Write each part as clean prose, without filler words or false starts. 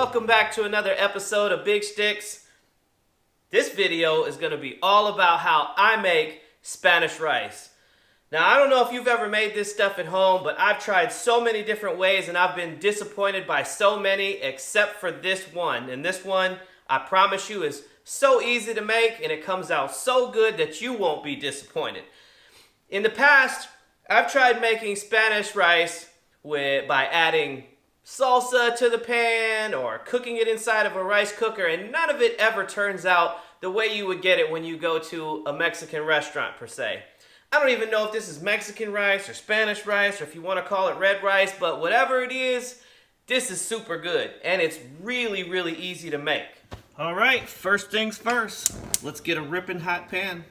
welcome back to another episode of Big Sticks. This video is going to be all about how I make Spanish rice. Now, I don't know if you've ever made this stuff at home, but I've tried so many different ways and I've been disappointed by so many except for this one. And this one, I promise you, is so easy to make and it comes out so good that you won't be disappointed. In the past, I've tried making Spanish rice by adding salsa to the pan or cooking it inside of a rice cooker, and none of it ever turns out the way you would get it when you go to a Mexican restaurant per se. I don't even know if this is Mexican rice or Spanish rice or if you want to call it red rice, but whatever it is, this is super good and it's really, really easy to make. All right, first things first, let's get a ripping hot pan.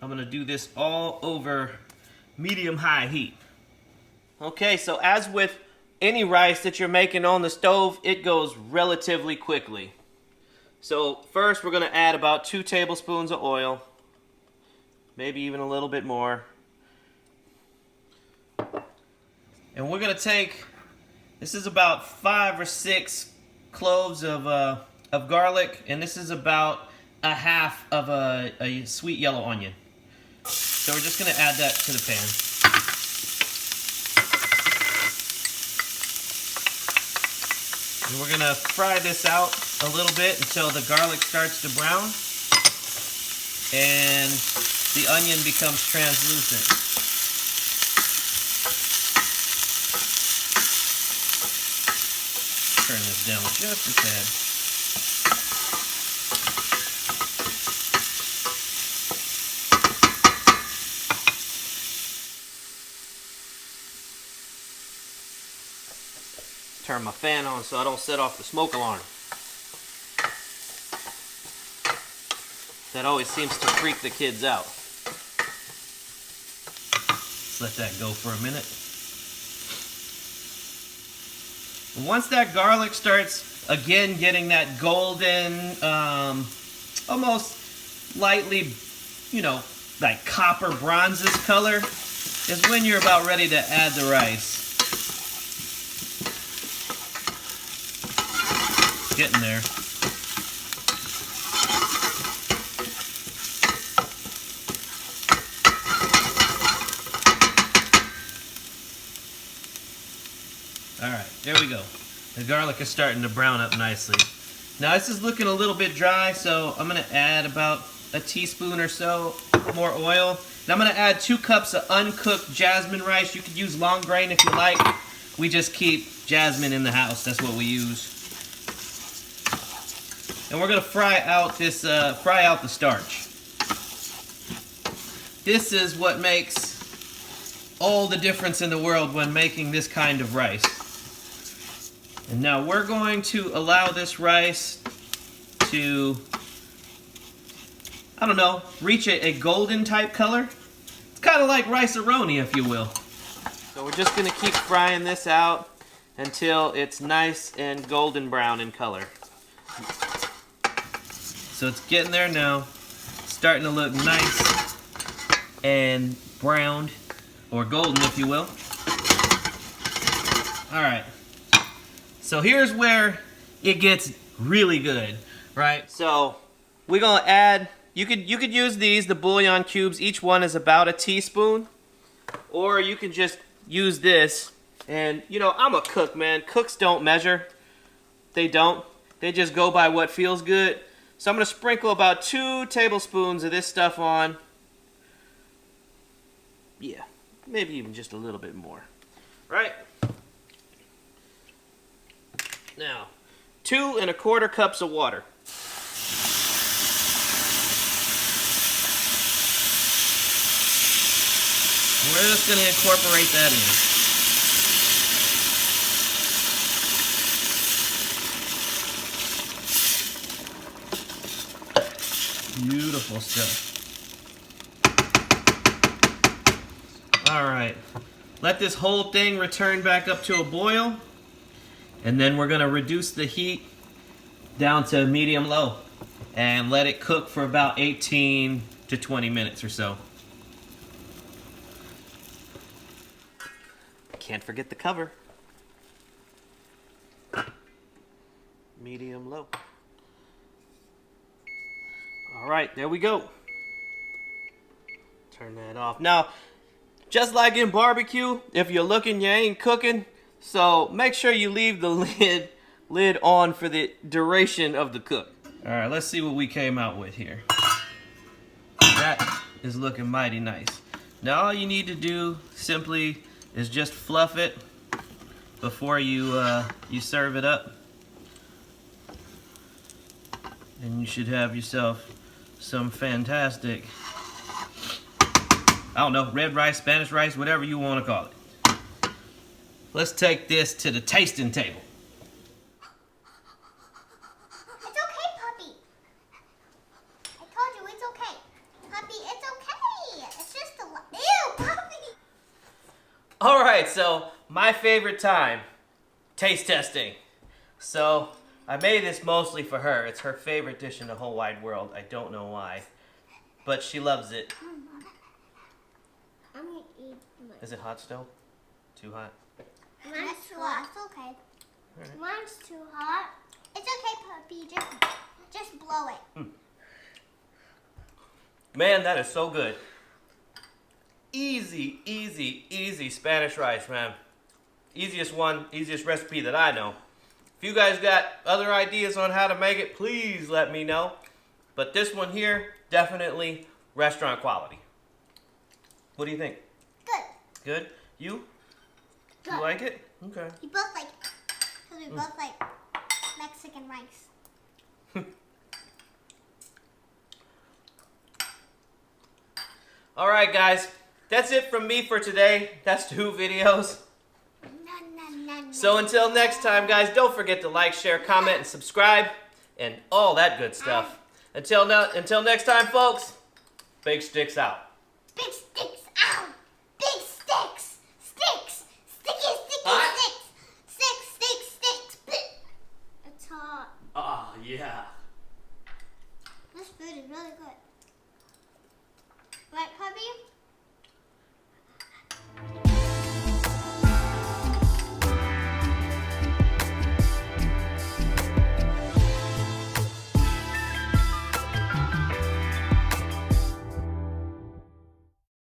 I'm gonna do this all over medium-high heat. Okay, so as with any rice that you're making on the stove, it goes relatively quickly. So first we're gonna add about 2 tablespoons of oil, maybe even a little bit more. And we're gonna take, this is about 5 or 6 cloves of garlic, and this is about a half of a sweet yellow onion. So we're just gonna add that to the pan. And we're gonna fry this out a little bit until the garlic starts to brown and the onion becomes translucent. Turn this down just a tad. Turn my fan on so I don't set off the smoke alarm. That always seems to freak the kids out. Let's let that go for a minute. And once that garlic starts again getting that golden, almost lightly, like copper bronzes color, is when you're about ready to add the rice. Getting there. Alright, there we go. The garlic is starting to brown up nicely. Now this is looking a little bit dry, so I'm going to add about a teaspoon or so more oil. And I'm going to add 2 cups of uncooked jasmine rice. You could use long grain if you like. We just keep jasmine in the house. That's what we use. And we're going to fry out the starch. This is what makes all the difference in the world when making this kind of rice. And now we're going to allow this rice to, I don't know, reach a golden type color. It's kind of like rice-a-roni, if you will. So we're just going to keep frying this out until it's nice and golden brown in color. So it's getting there now, starting to look nice and browned, or golden if you will. Alright, so here's where it gets really good, right? So we're gonna add, you could use these, the bouillon cubes, each one is about a teaspoon, or you can just use this. And I'm a cook, man. Cooks don't measure. They don't. They just go by what feels good. So I'm going to sprinkle about 2 tablespoons of this stuff on. Yeah, maybe even just a little bit more. Right? Now, 2 1/4 cups of water. We're just going to incorporate that in. Beautiful stuff. Alright, let this whole thing return back up to a boil, and then we're going to reduce the heat down to medium-low and let it cook for about 18 to 20 minutes or so. Can't forget the cover. medium low. All right, there we go. Turn that off. Now, just like in barbecue, if you're looking, you ain't cooking. So make sure you leave the lid on for the duration of the cook. All right, let's see what we came out with here. That is looking mighty nice. Now all you need to do simply is just fluff it before you serve it up. And you should have yourself some fantastic, I don't know, red rice, Spanish rice, whatever you want to call it. Let's take this to the tasting table. It's okay, puppy. I told you it's okay. Puppy, it's okay. It's just a lot. Ew, puppy. All right, so my favorite time, taste testing. So I made this mostly for her. It's her favorite dish in the whole wide world. I don't know why, but she loves it. I'm gonna eat mine. Is it hot still? Too hot? Mine's too hot. It's okay. Right. Mine's too hot. It's okay, puppy. Just blow it. Man, that is so good. Easy, easy, easy Spanish rice, man. Easiest one, easiest recipe that I know. If you guys got other ideas on how to make it, please let me know. But this one here, definitely restaurant quality. What do you think? Good. Good? You? Good. You like it? Okay. We both like, because we both like Mexican rice. All right, guys. That's it from me for today. That's 2 videos. So until next time, guys, don't forget to like, share, comment, and subscribe, and all that good stuff. Until next time, folks, Big Sticks out. Big sticks out. Big sticks. Sticks. Sticky, sticky Hot? sticks. Sticks. It's hot. Oh, yeah. This food is really good.